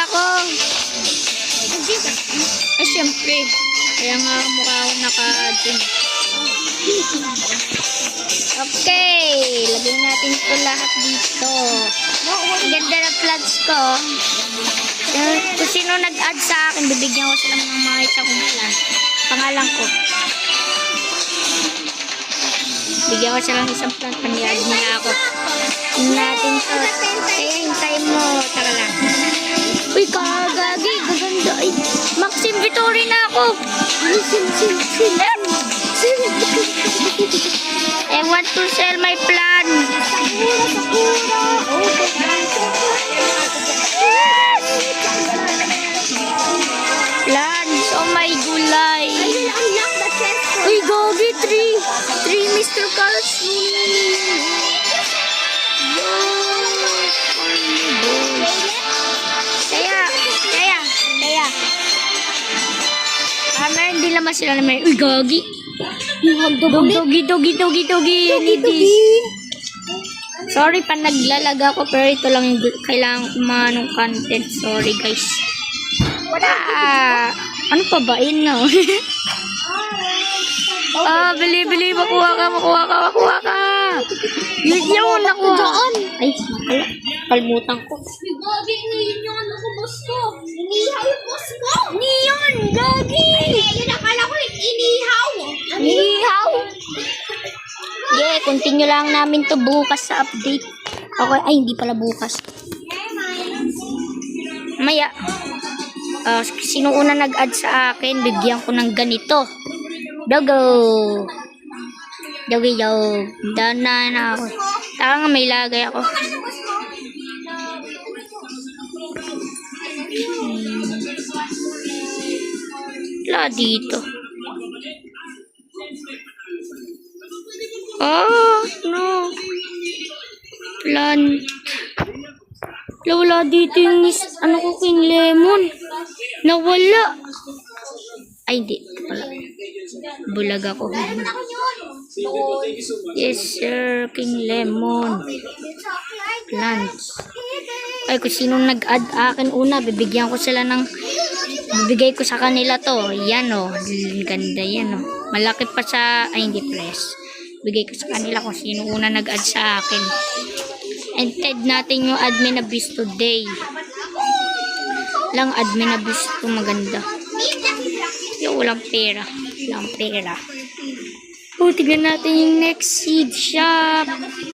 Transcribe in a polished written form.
ko. Eh, syempre. Kaya nga mukha ako naka-gym. Okay. Lagay natin ito lahat dito. Ang ganda na plants ko. Kung sino nag-add sa akin, bibigyan ko sila ng mga isa kong plant. Pangalan ko. Bigyan ko sila ng isang plant. Pag-add nila ako. Natin to. Kaya hintayin mo. Tara lang. Uy, kagagi. Gaganda. Ay, max inventory na ako. I want to sell my plant. Plants. Oh my gulay. Uy, gogi. 3 Mr. Carls. Kaya. Meron din naman sila na may, uy, gogi. Dogi. Sorry pa naglalag ako, pero ito lang yung kailangan kumanong content. Sorry, guys. Wala. Ano pa ba? No? Bili. Makuha ka. Yun, nakuha. Ay, kalmutan ko. Gagi, yun yung ano ko, boss ko. Inihaw yung boss ko. Yun, gagi. Yun akala ko, inihaw. Inihaw. Yeah, continue lang namin to bukas sa update. Okay, ay, hindi pala bukas. Maya. Sino una nag-add sa akin, bigyan ko ng ganito. Dogo. Dana na ako. Taka nga may lagay ako. Wala dito. No. Plant. Wala dito yung ano ko king lemon. Nawala. Ay, hindi. Wala. Bulag ako. Yes, sir. King lemon. Plants. Ay, kung sinong nag-add akin una, bibigyan ko sila ng bibigay ko sa kanila to. Yan o. Ganda yan o. Malaki pa sa, ay hindi press. Bigay ko sa kanila kung sino una nag-add sa akin. And tag natin yung admin abyss today. Lang admin abyss to maganda. Yung walang pera. Tignan natin yung next seed shop.